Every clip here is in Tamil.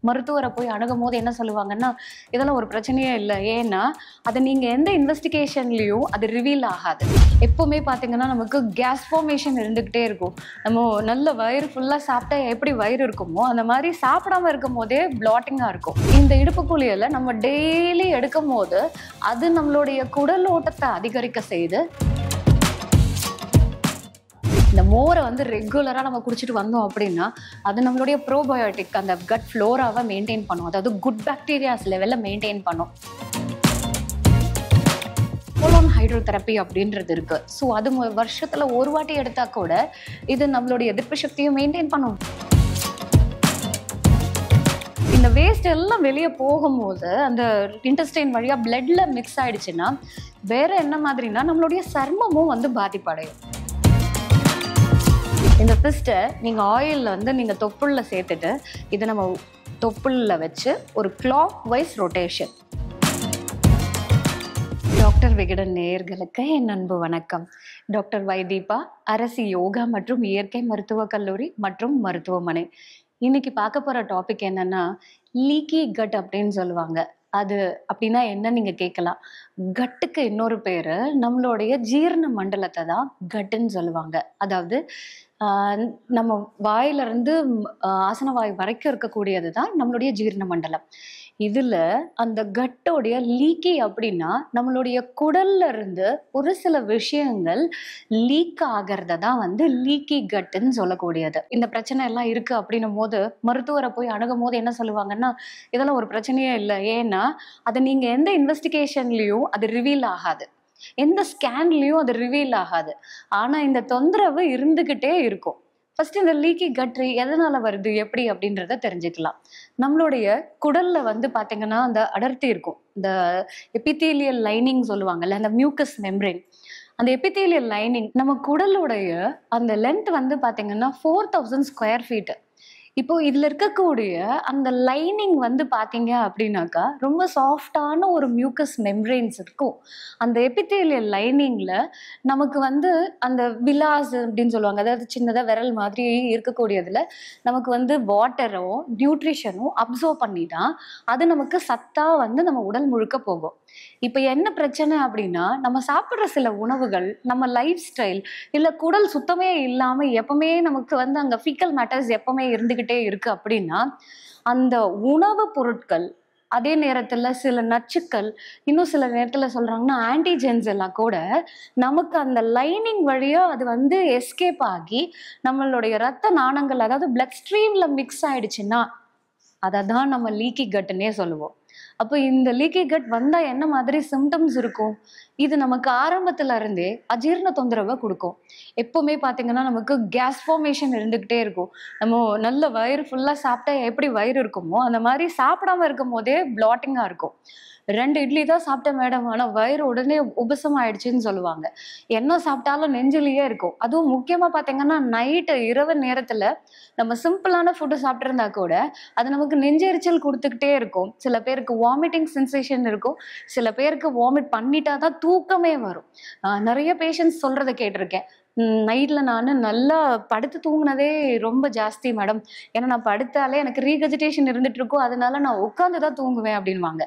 மருத்துவரை போய் அணுகும்போது என்ன சொல்லுவாங்கன்னா, இதெல்லாம் ஒரு பிரச்சனையே இல்ல. ஏன்னா, அத நீங்க எந்த இன்வெஸ்டிகேஷன்லயும் அது ரிவீல் ஆகாது. எப்பவுமே பார்த்தீங்கன்னா, நமக்கு கேஸ் ஃபார்மேஷன் இருந்துகிட்டே இருக்கும். நம்ம நல்ல வயிறு ஃபுல்லா சாப்பிட்டா எப்படி வயிறு இருக்குமோ, அந்த மாரி சாப்பிடாம இருக்கும்போதே ப்ளாட்டிங்கா இருக்கும். இந்த இடுப்பு குழியல நம்ம டெய்லி எடுக்கும்போது, அது நம்மளுடைய குடல் ஓட்டத்த அதிகரிக்க செய்து, இந்த மோரை வந்து ரெகுலரா நம்ம குடிச்சிட்டு வந்தோம் அப்படின்னா, அது நம்மளுடைய ப்ரோபயோட்டிக் அந்த கட் ஃப்ளோராவை மெயின்டைன் பண்ணும். அதாவது குட் பாக்டீரியாஸ் லெவல்ல மெயின்டைன் பண்ணும். கோலோன் ஹைட்ரோதெரப்பி அப்படின்றது இருக்கு. ஸோ அது வருஷத்துல ஒரு வாட்டி எடுத்தா கூட இது நம்மளுடைய எதிர்ப்பு சக்தியை மெயின்டைன் பண்ணும். இந்த வேஸ்ட் எல்லாம் வெளியே போகும்போது அந்த இன்டெஸ்டைன் வழியா பிளட்ல மிக்ஸ் ஆயிடுச்சுன்னா வேற என்ன மாதிரினா நம்மளுடைய சர்மமும் வந்து பாதிப்படையும். இந்த பிஸ்ட்டை நீங்க ஆயில்ல வந்து நீங்க தொப்புள்ள சேர்த்துட்டு இதை நம்ம தொப்புள்ள வச்சு ஒரு clockwise rotation. Doctor Vikatan நேயர்களுக்கு என் அன்பு வணக்கம். டாக்டர் வைதீபா, அரசு யோகா மற்றும் இயற்கை மருத்துவக் கல்லூரி மற்றும் மருத்துவமனை. இன்னைக்கு பார்க்க போற டாபிக் என்னன்னா, லீக்கி கட் அப்படின்னு சொல்லுவாங்க. அது அப்படின்னா என்ன நீங்க கேட்கலாம். கட்டுக்கு இன்னொரு பேரு நம்மளுடைய ஜீரண மண்டலத்தை தான் கட்டுன்னு சொல்லுவாங்க. அதாவது நம்ம வாயில இருந்து ஆசன வாய் வரைக்கும் இருக்கக்கூடியது தான் நம்மளுடைய ஜீரண மண்டலம். இதுல அந்த கட்டோடைய லீக்கி அப்படின்னா நம்மளுடைய குடல்ல இருந்து ஒரு சில விஷயங்கள் லீக் ஆகிறத தான் வந்து லீக்கி கட்டுன்னு சொல்லக்கூடியது. இந்த பிரச்சனை எல்லாம் இருக்கு அப்படின்னும் போது மருத்துவரை போய் அணுகும் போது என்ன சொல்லுவாங்கன்னா, இதெல்லாம் ஒரு பிரச்சனையே இல்லை. ஏன்னா அதை நீங்க எந்த இன்வெஸ்டிகேஷன்லயும் அது ரிவீல் ஆகாது, எந்த ஸ்கேன்லயும் அது ரிவீல் ஆகாது. ஆனா இந்த தொந்தரவு இருந்துகிட்டே இருக்கும். ஃபர்ஸ்ட் இந்த லீக்கி கட் எதனால வருது எப்படி அப்படின்றத தெரிஞ்சுக்கலாம். நம்மளுடைய குடல்ல வந்து பாத்தீங்கன்னா அந்த அடர்த்தி இருக்கும். இந்த எபிதீலியல் லைனிங் சொல்லுவாங்கல்ல, அந்த மியூக்கஸ் மெம்பரேன். அந்த எபிதீலியல் லைனிங் நம்ம குடலுடைய அந்த லென்த் வந்து பாத்தீங்கன்னா 4000 ஸ்கொயர் ஃபீட். இப்போ இதுல இருக்கக்கூடிய அந்த லைனிங் வந்து பாத்தீங்க அப்படின்னாக்கா ரொம்ப சாஃப்டான ஒரு மியூக்கஸ் மெம்பரேன்ஸ் இருக்கும். அந்த எபிதீலியல் லைனிங்ல நமக்கு வந்து அந்த விலாஸ் அப்படின்னு சொல்லுவாங்க, அதாவது சின்னதா விரல் மாதிரி இருக்கக்கூடியதுல நமக்கு வந்து வாட்டரும் நியூட்ரிஷனும் அப்சர்வ் பண்ணி தான் அது நமக்கு சத்தா வந்து நம்ம உடல் முழுக்க போகும். இப்ப என்ன பிரச்சனை அப்படின்னா, நம்ம சாப்பிடுற சில உணவுகள், நம்ம லைஃப் ஸ்டைல், இல்ல குடல் சுத்தமே இல்லாம எப்பவுமே நமக்கு வந்து அங்க ஃபீக்கல் மேட்டர்ஸ் எப்பவுமே இருந்துகிட்டே இருக்கு அப்படின்னா, அந்த உணவு பொருட்கள், அதே நேரத்துல சில நச்சுக்கள், இன்னும் சில நேரத்துல சொல்றாங்கன்னா ஆன்டிஜென்ஸ் எல்லாம் கூட நமக்கு அந்த லைனிங் வழியா அது வந்து எஸ்கேப் ஆகி நம்மளுடைய ரத்த நாணங்கள், அதாவது பிளட் ஸ்ட்ரீம்ல மிக்ஸ் ஆயிடுச்சுன்னா அதை தான் நம்ம லீக்கி கட்டுன்னே சொல்லுவோம். அப்போ இந்த லீக்கி கட் வந்தா என்ன மாதிரி சிம்டம்ஸ் இருக்கும்? இது நமக்கு ஆரம்பத்துல இருந்தே அஜீரண தொந்தரவை கொடுக்கும். எப்பவுமே பாத்தீங்கன்னா நமக்கு கேஸ் ஃபார்மேஷன் இருந்துகிட்டே இருக்கும். நம்ம நல்ல வயிறு ஃபுல்லா சாப்பிட்டா எப்படி வயிறு இருக்குமோ அந்த மாதிரி சாப்பிடாம இருக்கும் போதே ப்ளாட்டிங்கா இருக்கும். 2 இட்லி தான் சாப்பிட்டேன் மேடம், ஆனா வயிறு உடனே உபசம் ஆயிடுச்சுன்னு சொல்லுவாங்க. என்ன சாப்பிட்டாலும் நெஞ்சிலேயே இருக்கும். அதுவும் முக்கியமா பாத்தீங்கன்னா நைட்டு இரவு நேரத்துல நம்ம சிம்பிளான ஃபுட்டு சாப்பிட்டிருந்தா கூட அது நமக்கு நெஞ்செரிச்சல் கொடுத்துக்கிட்டே இருக்கும். சில பேருக்கு வாமிட்டிங் சென்சேஷன் இருக்கும். சில பேருக்கு வாமிட் பண்ணிட்டா தான் தூக்கமே வரும். நிறைய பேஷண்ட்ஸ் சொல்றதை கேட்டிருக்கேன். நைட்ல நான் நல்லா படுத்து தூங்கினதே ரொம்ப ஜாஸ்தி மேடம், ஏன்னா நான் படுத்தாலே எனக்கு ரீகஜிடேஷன் இருந்துட்டு இருக்கும், அதனால நான் உட்காந்துதான் தூங்குவேன் அப்படின்வாங்க.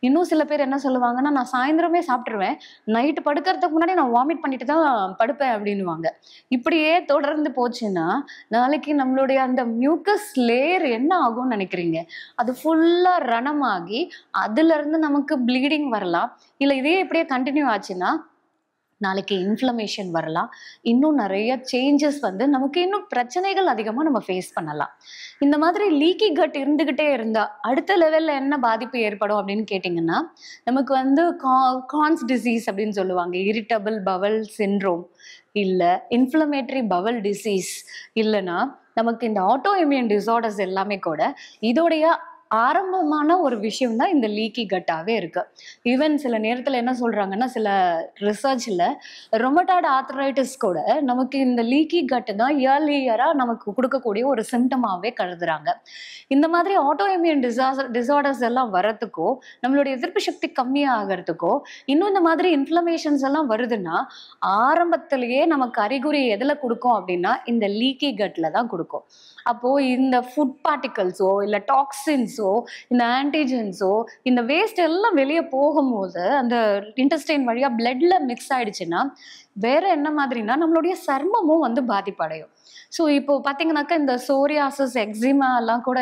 இன்னும் சில பேர் என்ன சொல்லுவாங்கன்னா, நான் சாயந்தரமே சாப்பிட்டுருவேன், நைட்டு படுக்கிறதுக்கு முன்னாடி நான் வாமிட் பண்ணிட்டு தான் படுப்பேன் அப்படின்வாங்க. இப்படியே தொடர்ந்து போச்சுன்னா நாளைக்கு நம்மளுடைய அந்த மியூக்கஸ் லேயர் என்ன ஆகும்னு நினைக்கிறீங்க? அது ஃபுல்லா ரணமாகி அதுல இருந்து நமக்கு ப்ளீடிங் வரலாம். இல்ல இதே இப்படியே கண்டினியூ ஆச்சுன்னா நாளைக்கு இன்ஃப்ளமேஷன் வரலாம். இன்னும் நிறைய சேஞ்சஸ் வந்து நமக்கு இன்னும் பிரச்சனைகள் அதிகமா நம்ம ஃபேஸ் பண்ணலாம். இந்த மாதிரி லீக்கி கட் இருந்துகிட்டே இருந்தா அடுத்த லெவல்ல என்ன பாதிப்பு ஏற்படும் அப்படின்னு கேட்டிங்கன்னா, நமக்கு வந்து கான்ஸ் டிசீஸ் அப்படின்னு சொல்லுவாங்க, இரிட்டபிள் பவல் சிண்ட்ரோம், இல்ல இன்ஃப்ளமேட்டரி பவல் டிசீஸ், இல்லைன்னா நமக்கு இந்த ஆட்டோ இம்யூன் டிசார்டர்ஸ் எல்லாமே கூட இதோடைய ஆரம்பமான ஒரு விஷயம் தான் இந்த லீக்கி கட்டாவே இருக்கு. ஈவன் சில நேரத்துல என்ன சொல்றாங்கன்னா, சில ரிசர்ச்ல ரொமட்டாய்டு ஆர்த்ரைட்டிஸ் கூட நமக்கு இந்த லீக்கி கட் தான் இயர்லியரா நமக்கு கொடுக்கக்கூடிய ஒரு சிம்டமாவே கருதுறாங்க. இந்த மாதிரி ஆட்டோ இம்யூன் டிசார்டர்ஸ் எல்லாம் வரதுக்கோ, நம்மளுடைய எதிர்ப்பு சக்தி கம்மியாகிறதுக்கோ, இன்னும் இந்த மாதிரி இன்ஃப்ளமேஷன்ஸ் எல்லாம் வருதுன்னா ஆரம்பத்திலேயே நமக்கு அறிகுறி எதுல கொடுக்கும் அப்படின்னா இந்த லீக்கி கட்ல தான் கொடுக்கும். அப்போ இந்த ஃபுட் பார்ட்டிகல்ஸோ இல்ல டாக்ஸின்ஸோ என்சைம்ஸோ இந்த ஆன்டிஜென்ஸோ இந்த வேஸ்ட் எல்லாம் வெளியே போகும்போது அந்த இன்டெஸ்டைன் வழியா பிளட்ல மிக்ஸ் ஆயிடுச்சுன்னா வேற என்ன மாதிரினா நம்மளுடைய சர்மமும் வந்து பாதிப்படையும். ஸோ இப்போ பார்த்தீங்கன்னாக்கா இந்த சோரியாசிஸ் எக்ஸிமா எல்லாம் கூட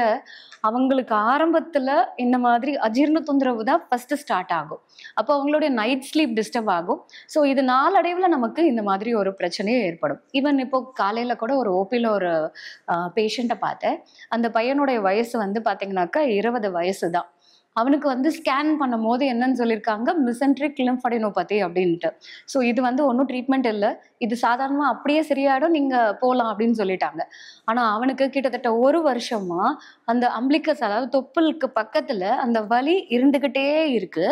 அவங்களுக்கு ஆரம்பத்துல இந்த மாதிரி அஜீர்ண தொந்தரவு தான் ஃபர்ஸ்ட் ஸ்டார்ட் ஆகும். அப்போ அவங்களுடைய நைட் ஸ்லீப் டிஸ்டர்ப் ஆகும். ஸோ இது நாளடைவில் நமக்கு இந்த மாதிரி ஒரு பிரச்சனையே ஏற்படும். ஈவன் இப்போ காலையில கூட ஒரு ஓபியில் ஒரு பேஷண்ட்டை பார்த்தேன். அந்த பையனுடைய வயசு வந்து பார்த்தீங்கன்னாக்கா 20 வயசு தான். அவனுக்கு வந்து ஸ்கேன் பண்ணும்போது என்னன்னு சொல்லியிருக்காங்க, மிசென்ட்ரிக் லிம்ஃபடினோபதி அப்படின்ட்டு. ஸோ இது வந்து ஒன்றும் ட்ரீட்மெண்ட் இல்லை, இது சாதாரணமாக அப்படியே சரியாயிடும், நீங்கள் போகலாம் அப்படின்னு சொல்லிட்டாங்க. ஆனால் அவனுக்கு கிட்டத்தட்ட 1 வருஷமா அந்த அம்பிளிக்கஸ் அதாவது தொப்புளுக்கு பக்கத்தில் அந்த வலி இருந்துக்கிட்டே இருக்கு.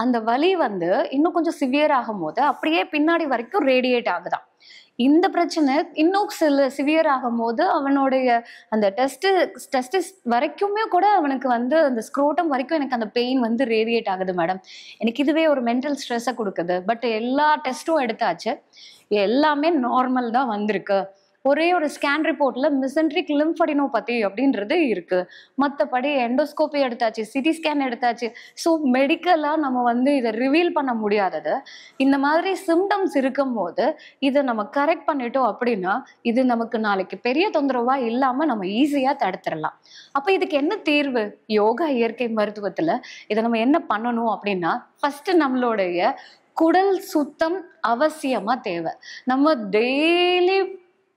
அந்த வலி வந்து இன்னும் கொஞ்சம் சிவியர் ஆகும்போது அப்படியே பின்னாடி வரைக்கும் ரேடியேட் ஆகுதான். இந்த பிரச்சனை இன்னும் சிவியர் ஆகும்போது அவனுடைய அந்த டெஸ்டிஸ் வரைக்குமே கூட அவனுக்கு வந்து அந்த ஸ்க்ரோட்டம் வரைக்கும் எனக்கு அந்த பெயின் வந்து ரேடியேட் ஆகுது மேடம். எனக்கு இதுவே ஒரு மென்டல் ஸ்ட்ரெஸ்ஸை கொடுக்குது. பட் எல்லா டெஸ்ட்டும் எடுத்தாச்சு, எல்லாமே நார்மல் தான் வந்திருக்கு. ஒரே ஒரு ஸ்கேன் ரிப்போர்ட்ல மிசென்ட்ரிக் லிம்ஃபடினோபதி அப்படின்றது இருக்கு. மற்றபடி எண்டோஸ்கோபி எடுத்தாச்சு, சிடி ஸ்கேன் எடுத்தாச்சு. ஸோ மெடிக்கலாக நம்ம வந்து இதை ரிவீல் பண்ண முடியாதது. இந்த மாதிரி சிம்டம்ஸ் இருக்கும்போது இதை நம்ம கரெக்ட் பண்ணிட்டோம் அப்படின்னா இது நமக்கு நாளைக்கு பெரிய தொந்தரவா இல்லாமல் நம்ம ஈஸியாக தடுத்துடலாம். அப்போ இதுக்கு என்ன தீர்வு? யோகா இயற்கை மருத்துவத்தில் இதை நம்ம என்ன பண்ணணும் அப்படின்னா, ஃபர்ஸ்ட் நம்மளுடைய குடல் சுத்தம் அவசியமா தேவை. நம்ம டெய்லி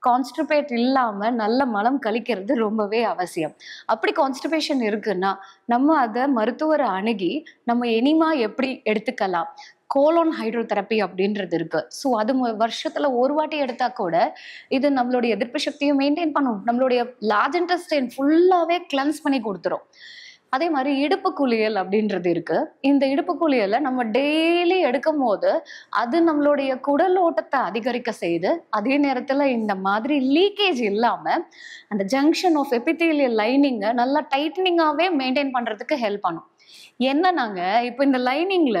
கான்ஸ்டிபேட் இல்லாம நல்ல மலம் கழிக்கிறது ரொம்பவே அவசியம். அப்படி கான்ஸ்டிபேஷன் இருக்குன்னா நம்ம அதை மருத்துவரை அணுகி நம்ம எனிமா எப்படி எடுத்துக்கலாம், கோலோன் ஹைட்ரோதெரப்பி அப்படின்றது இருக்கு. ஸோ அது வருஷத்துல ஒரு வாட்டி எடுத்தா கூட இது நம்மளுடைய எதிர்ப்பு சக்தியும் மெயின்டைன் பண்ணும், நம்மளுடைய லார்ஜ் இன்டெஸ்டைன் ஃபுல்லாவே கிளென்ஸ் பண்ணி கொடுத்துரும். அதே மாதிரி இடுப்பு குளியல் அப்படின்றது இருக்கு. இந்த இடுப்பு குளியலை நம்ம டெய்லி எடுக்கும் போது அது நம்மளுடைய குடல் ஓட்டத்தை அதிகரிக்க செய்து, அதே நேரத்துல இந்த மாதிரி லீக்கேஜ் இல்லாம அந்த ஜங்ஷன் ஆஃப் எபித்தீலியல் லைனிங்கை நல்லா டைட்டனிங்காவே மெயின்டைன் பண்றதுக்கு ஹெல்ப் பண்ணும். என்னன்னாங்க, இப்போ இந்த லைனிங்ல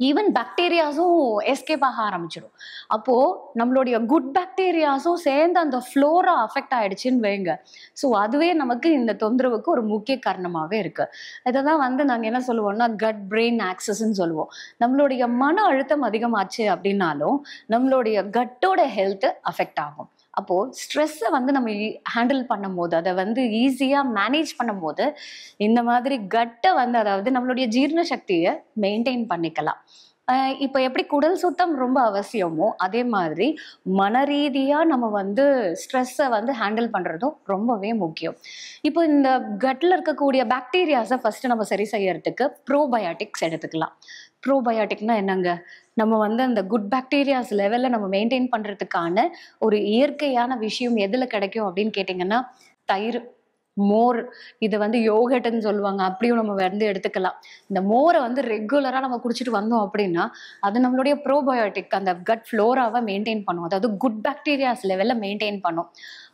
ஈவன் பாக்டீரியாஸும் எஸ்கேப் ஆக ஆரம்பிச்சிடும். அப்போ நம்மளுடைய குட் பாக்டீரியாஸும் சேர்ந்து அந்த ஃப்ளோரா அஃபெக்ட் ஆயிடுச்சுன்னு வைங்க. ஸோ அதுவே நமக்கு இந்த தொந்தரவுக்கு ஒரு முக்கிய காரணமாகவே இருக்கு. இதை தான் வந்து நாங்கள் என்ன சொல்லுவோம்னா கட் பிரெயின் ஆக்சஸ்ன்னு சொல்லுவோம். நம்மளுடைய மன அழுத்தம் அதிகமாச்சு அப்படின்னாலும் நம்மளுடைய கட்டோட ஹெல்த் அஃபெக்ட் ஆகும். அப்போ ஸ்ட்ரெஸ்ஸை வந்து நம்ம ஹேண்டில் பண்ணும் போது, அதை வந்து ஈஸியா மேனேஜ் பண்ணும் போது இந்த மாதிரி கட்டை வந்து அதாவது நம்மளுடைய ஜீரண சக்தியை மெயின்டைன் பண்ணிக்கலாம். இப்போ எப்படி குடல் சுத்தம் ரொம்ப அவசியமோ அதே மாதிரி மன ரீதியா நம்ம வந்து ஸ்ட்ரெஸ்ஸை வந்து ஹேண்டில் பண்றதும் ரொம்பவே முக்கியம். இப்போ இந்த கட்ல இருக்கக்கூடிய பாக்டீரியாஸை ஃபர்ஸ்ட் நம்ம சரி செய்யறதுக்கு ப்ரோபயாட்டிக்ஸ் எடுத்துக்கலாம். ப்ரோபயாட்டிக்னா என்னங்க, நம்ம வந்து அந்த குட் பாக்டீரியாஸ் லெவலில் நம்ம மெயின்டைன் பண்ணுறதுக்கான ஒரு இயற்கையான விஷயம் எதில் கிடைக்கும் அப்படின்னு கேட்டிங்கன்னா, தயிர், மோர், இதை வந்து யோகட்டுன்னு சொல்லுவாங்க, அப்படியும் நம்ம வந்து எடுத்துக்கலாம். இந்த மோரை வந்து ரெகுலராக நம்ம குடிச்சிட்டு வந்தோம் அப்படின்னா அது நம்மளுடைய ப்ரோபயோட்டிக் அந்த கட் ஃப்ளோராவை மெயின்டைன் பண்ணும், அதாவது குட் பாக்டீரியாஸ் லெவலில் மெயின்டைன் பண்ணும்.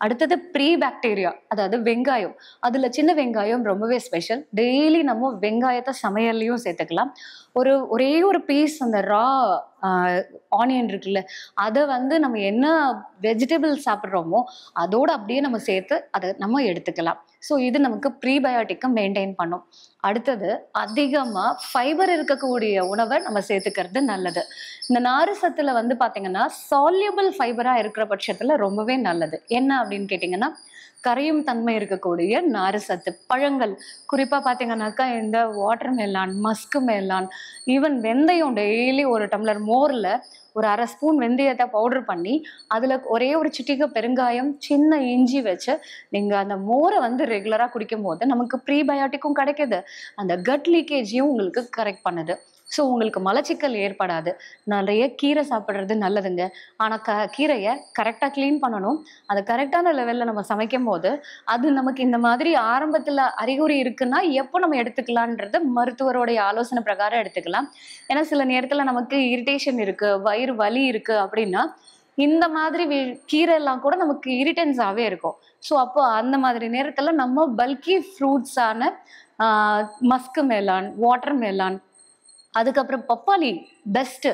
அடுத்தது ப்ரீ பாக்டீரியா, அதாவது வெங்காயம். அதில் சின்ன வெங்காயம் ரொம்பவே ஸ்பெஷல். டெய்லி நம்ம வெங்காயத்தை சமையல்லையும் சேர்த்துக்கலாம். ஒரே ஒரு பீஸ் அந்த ரா ஆனியன் இருக்குல்ல, அதை வந்து நம்ம என்ன வெஜிடபிள் சாப்பிட்றோமோ அதோடு அப்படியே நம்ம சேர்த்து அதை நம்ம எடுத்துக்கலாம். ஸோ இது நமக்கு ப்ரீபயோட்டிக்கை மெயின்டைன் பண்ணும். அடுத்தது அதிகமாக ஃபைபர் இருக்கக்கூடிய உணவை நம்ம சேர்த்துக்கிறது நல்லது. இந்த நாறு சத்துல வந்து பார்த்தீங்கன்னா சால்யூபிள் ஃபைபராக இருக்கிற பட்சத்தில் ரொம்பவே நல்லது. என்ன அப்படின்னு கேட்டிங்கன்னா, கரையும் தன்மை இருக்கக்கூடிய நாறு சத்து பழங்கள், குறிப்பாக பார்த்தீங்கன்னாக்கா இந்த water melon, Musk melon, even வெந்தயம் டெய்லி ஒரு டம்ளர் மோரில் ஒரு 1/2 ஸ்பூன் வெந்தயத்தை பவுடர் பண்ணி அதில் ஒரே ஒரு சிட்டிகை பெருங்காயம், சின்ன இஞ்சி வச்சு நீங்கள் அந்த மோரை வந்து ரெகுலராக குடிக்கும் போது நமக்கு ப்ரீபயோட்டிக்கும் கிடைக்குது, அந்த கட் லீக்கேஜையும் உங்களுக்கு கரெக்ட் பண்ணுது. ஸோ உங்களுக்கு மலச்சிக்கல் ஏற்படாது. நிறைய கீரை சாப்பிட்றது நல்லதுங்க. ஆனால் கீரையை கரெக்டாக க்ளீன் பண்ணணும். அதை கரெக்டான லெவலில் நம்ம சமைக்கும் போது அது நமக்கு இந்த மாதிரி ஆரம்பத்தில் அறிகுறி இருக்குன்னா எப்போ நம்ம எடுத்துக்கலான்றது மருத்துவருடைய ஆலோசனை பிரகாரம் எடுத்துக்கலாம். ஏன்னா சில நேரத்தில் நமக்கு இரிட்டேஷன் இருக்குது, வயிறு வலி இருக்குது அப்படின்னா இந்த மாதிரி கீரை எல்லாம் கூட நமக்கு இரிட்டன்ஸாகவே இருக்கும். ஸோ அப்போ அந்த மாதிரி நேரத்தில் நம்ம பல்கி ஃப்ரூட்ஸான மஸ்க் மெலான், வாட்டர் மெலான், அதுக்கப்புறம் பப்பாளி பெஸ்ட்.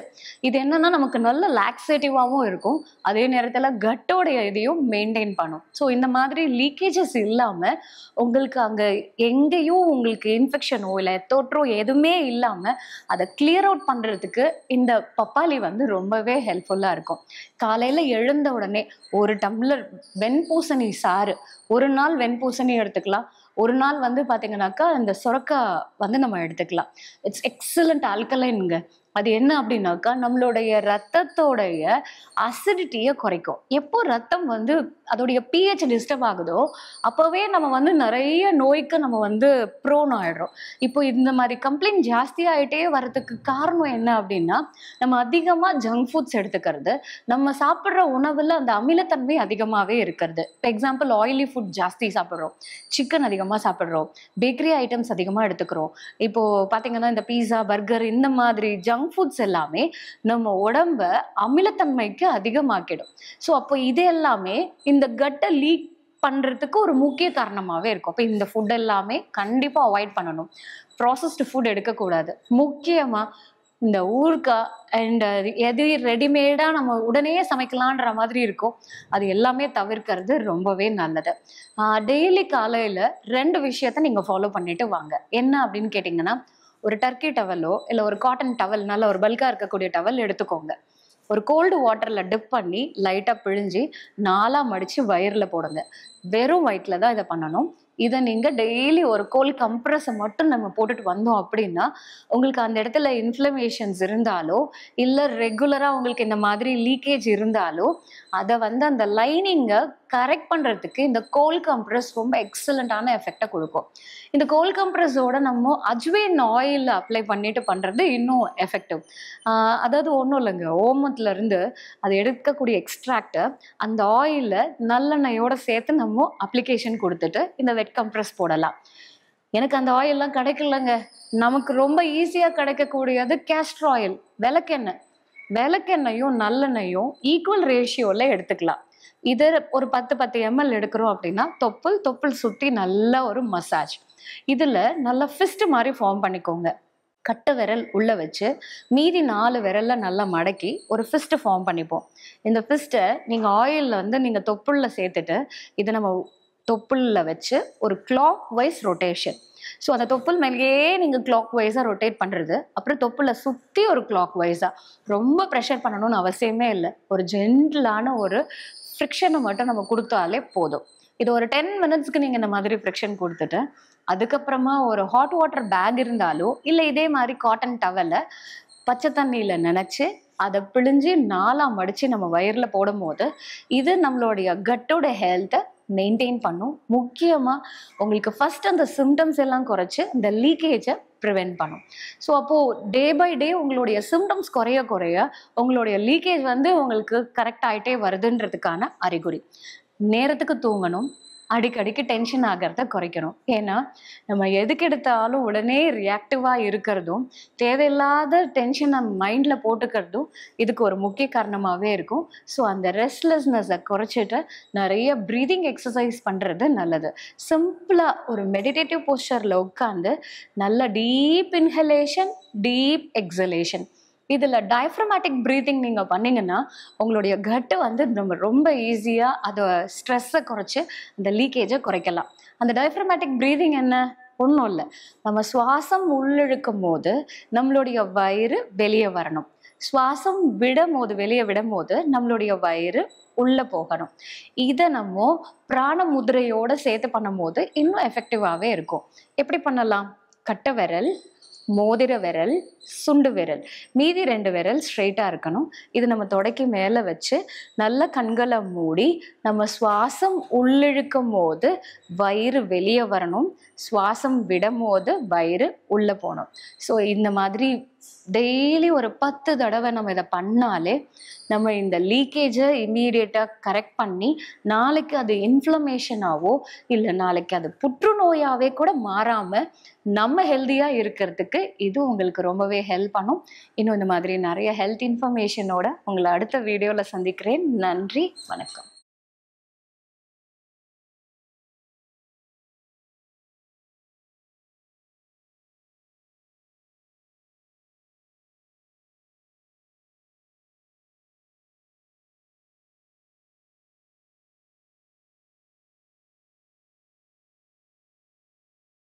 இது என்னன்னா நமக்கு நல்ல லாக்ஸேட்டிவாகவும் இருக்கும், அதே நேரத்தில் கட்டோடைய இதையும் மெயின்டைன் பண்ணும். ஸோ இந்த மாதிரி லீக்கேஜஸ் இல்லாமல் உங்களுக்கு அங்கே எங்கேயும் உங்களுக்கு இன்ஃபெக்ஷனோ இல்லை தொற்றோ எதுவுமே இல்லாமல் அதை கிளியர் அவுட் பண்ணுறதுக்கு இந்த பப்பாளி வந்து ரொம்பவே ஹெல்ப்ஃபுல்லாக இருக்கும். காலையில் எழுந்த உடனே ஒரு டம்ளர் வெண்பூசணி சாறு, ஒரு நாள் வெண்பூசணி எடுத்துக்கலாம், ஒரு நாள் வந்து பார்த்தீங்கன்னாக்கா இந்த சுரக்காய் வந்து நம்ம எடுத்துக்கலாம். இட்ஸ் எக்ஸலண்ட் ஆல்கலைனுங்க. அது என்ன அப்படின்னாக்கா நம்மளுடைய ரத்தத்தோடைய அசிடிட்டியை குறைக்கும். எப்போ ரத்தம் வந்து அதோடைய பிஹெச் டிஸ்டர்ப் ஆகுதோ அப்போவே நம்ம வந்து நிறைய நோய்க்கு நம்ம வந்து ப்ரோன் ஆகிடுறோம். இப்போ இந்த மாதிரி கம்ப்ளைண்ட் ஜாஸ்தியாகிட்டே வர்றதுக்கு காரணம் என்ன அப்படின்னா நம்ம அதிகமாக ஜங்க் ஃபுட்ஸ் எடுத்துக்கிறது, நம்ம சாப்பிட்ற உணவில் அந்த அமிலத்தன்மை அதிகமாகவே இருக்கிறது. இப்போ எக்ஸாம்பிள் ஆயிலி ஃபுட் ஜாஸ்தி சாப்பிட்றோம், சிக்கன் அதிகமாக சாப்பிட்றோம், பேக்கரி ஐட்டம்ஸ் அதிகமாக எடுத்துக்கிறோம். இப்போது பார்த்தீங்கன்னா இந்த பீஸா பர்கர் இந்த மாதிரி ஜங்க் ஃபுட்ஸ் எல்லாமே நம்ம உடம்ப அமிலத்தன்மைக்கு அதிகமாக்கிடும். ஸோ அப்போ இது எல்லாமே இந்த கட்டை லீக் பண்றதுக்கு ஒரு முக்கிய காரணமாகவே இருக்கும். அப்போ இந்த ஃபுட் எல்லாமே கண்டிப்பாக அவாய்ட் பண்ணணும். ப்ராசஸ்டு ஃபுட் எடுக்கக்கூடாது. முக்கியமாக இந்த ஊறுகாய் அண்ட் எது ரெடிமேடாக நம்ம உடனே சமைக்கலான்ற மாதிரி இருக்கும், அது எல்லாமே தவிர்க்கிறது ரொம்பவே நல்லது. டெய்லி காலையில் 2 விஷயத்த நீங்கள் ஃபாலோ பண்ணிட்டு வாங்க. என்ன அப்படின்னு கேட்டிங்கன்னா, ஒரு டர்க்கி டவலோ இல்லை ஒரு காட்டன் டவல், நல்ல ஒரு பல்காக இருக்கக்கூடிய டவல் எடுத்துக்கோங்க. ஒரு கோல்டு வாட்டரில் டிப் பண்ணி லைட்டாக பிழிஞ்சு 4ஆக மடித்து வயிறில் போடுங்க. வெறும் வயிற்றில் தான் இதை பண்ணணும். இதை நீங்கள் டெய்லி ஒரு கோல்ட் கம்ப்ரஸை மட்டும் நம்ம போட்டுட்டு வந்தோம் அப்படின்னா உங்களுக்கு அந்த இடத்துல இன்ஃப்ளமேஷன்ஸ் இருந்தாலோ இல்லை ரெகுலராக உங்களுக்கு இந்த மாதிரி லீக்கேஜ் இருந்தாலோ அதை வந்து அந்த லைனிங்கை கரெக்ட் பண்ணுறதுக்கு இந்த கோல்ட் கம்ப்ரஸ் ரொம்ப எக்ஸலண்ட்டான எஃபெக்டை கொடுக்கும். இந்த கோல்ட் கம்ப்ரஸோட நம்ம அஜ்வைன் ஆயில் அப்ளை பண்ணிட்டு பண்ணுறது இன்னும் எஃபெக்டிவ். அதாவது ஒன்றும் இல்லைங்க, ஓமத்துலேருந்து அது எடுக்கக்கூடிய எக்ஸ்ட்ராக்டை அந்த ஆயிலில் நல்லெண்ணெயோடு சேர்த்து நம்ம அப்ளிகேஷன் கொடுத்துட்டு இந்த வெட் கம்ப்ரஸ் போடலாம். எனக்கு அந்த ஆயிலெலாம் கிடைக்கலங்க, நமக்கு ரொம்ப ஈஸியாக கிடைக்கக்கூடியது கேஸ்டர் ஆயில், விளக்கெண்ணெய். விளக்கெண்ணையும் நல்லெண்ணையும் ஈக்குவல் ரேஷியோவில் எடுத்துக்கலாம். இது ஒரு 10 ml எடுக்கிறோம் அப்படின்னா தொப்புள் சுற்றி நல்ல ஒரு மசாஜ். இதில் நல்ல ஃபிஸ்ட் மாதிரி ஃபார்ம் பண்ணிக்கோங்க. கட்டை விரல் உள்ளே வச்சு மீதி 4 விரலில் நல்லா மடக்கி ஒரு ஃபிஸ்ட்டு ஃபார்ம் பண்ணிப்போம். இந்த ஃபிஸ்ட்டை நீங்கள் ஆயிலில் வந்து நீங்கள் தொப்புளில் சேர்த்துட்டு இதை நம்ம தொப்புளில் வச்சு ஒரு கிளாக் வைஸ் ரொட்டேஷன். ஸோ அந்த தொப்புள் மேலேயே நீங்கள் கிளாக் வைஸாக ரொட்டேட் பண்ணுறது, அப்புறம் தொப்புளை சுற்றி ஒரு கிளாக் வைஸாக. ரொம்ப ப்ரெஷர் பண்ணணும்னு அவசியமே இல்லை, ஒரு ஜென்டிலான ஒரு ஃப்ரிக்ஷனை மட்டும் நம்ம கொடுத்தாலே போதும். இது ஒரு 10 மினிட்ஸ்க்கு நீங்கள் இந்த மாதிரி ஃப்ரிக்ஷன் கொடுத்துட்டு அதுக்கப்புறமா ஒரு ஹாட் வாட்டர் பேக் இருந்தாலோ இல்லை இதே மாதிரி காட்டன் டவலை பச்சை தண்ணியில் நினச்சி அதை பிழிஞ்சு 4ஆக மடித்து நம்ம வயிறில் போடும் போது இது நம்மளுடைய கட்டோட ஹெல்த்தை மெயின்டைன் பண்ணும். முக்கியமாக உங்களுக்கு ஃபர்ஸ்ட் அந்த சிம்டம்ஸ் எல்லாம் குறைச்சி இந்த லீக்கேஜை ப்ரிவென்ட் பண்ணும். ஸோ அப்போது டே பை டே உங்களுடைய சிம்டம்ஸ் குறைய உங்களுடைய லீக்கேஜ் வந்து உங்களுக்கு கரெக்ட் ஆகிட்டே வருதுன்றதுக்கான அறிகுறி. நேரத்துக்கு தூங்கணும், அடிக்கடிக்கு டென்ஷன் ஆகிறத குறைக்கணும். ஏன்னா நம்ம எதுக்கு எடுத்தாலும் உடனே ரியாக்டிவாக இருக்கிறதும் தேவையில்லாத டென்ஷனை மைண்டில் போட்டுக்கிறதும் இதுக்கு ஒரு முக்கிய காரணமாகவே இருக்கும். ஸோ அந்த ரெஸ்ட்லெஸ்னஸை குறைச்சிட்டு நிறைய ப்ரீதிங் எக்ஸசைஸ் பண்ணுறது நல்லது. சிம்பிளாக ஒரு மெடிடேட்டிவ் போஸ்டரில் உட்காந்து நல்ல டீப் இன்ஹலேஷன், டீப் எக்ஸலேஷன், இதில் டயஃப்ரமேட்டிக் ப்ரீத்திங் நீங்கள் பண்ணிங்கன்னா உங்களுடைய கட்டு வந்து நம்ம ரொம்ப ஈஸியாக அதை ஸ்ட்ரெஸ்ஸை குறைச்சி அந்த லீக்கேஜை குறைக்கலாம். அந்த டயஃப்ரமேட்டிக் ப்ரீதிங் என்ன, ஒன்றும் இல்லை, நம்ம சுவாசம் உள்ளிழுக்கும் போது நம்மளுடைய வயிறு வெளியே வரணும், சுவாசம் வெளியே விடும் போது நம்மளுடைய வயிறு உள்ளே போகணும். இதை நம்ம பிராண முதிரையோடு சேர்த்து பண்ணும் போது இன்னும் எஃபெக்டிவாகவே இருக்கும். எப்படி பண்ணலாம்? கட்டை விரல், மோதிர விரல், சுண்டு விரல், மீதி 2 விரல் ஸ்ட்ரெயிட்டாக இருக்கணும். இது நம்ம தொடக்கி மேலே வச்சு நல்ல கண்களை மூடி நம்ம சுவாசம் உள்ளிழுக்கும் போது வயிறு வெளியே வரணும், சுவாசம் விடும் போது வயிறு உள்ளே போகணும். ஸோ இந்த மாதிரி டெய்லி ஒரு 10 தடவை நம்ம இதை பண்ணாலே நம்ம இந்த லீக்கேஜை இம்மீடியட்டாக கரெக்ட் பண்ணி நாளைக்கு அது இன்ஃப்ளமேஷனாவோ இல்லை நாளைக்கு அது புற்றுநோயாகவே கூட மாறாமல் நம்ம ஹெல்த்தியாக இருக்கிறதுக்கு இது உங்களுக்கு ரொம்பவே ஹெல்ப் பண்ணும். இன்னும் இந்த மாதிரி நிறைய ஹெல்த் இன்ஃபர்மேஷனோட உங்களை அடுத்த வீடியோவில் சந்திக்கிறேன். நன்றி, வணக்கம்.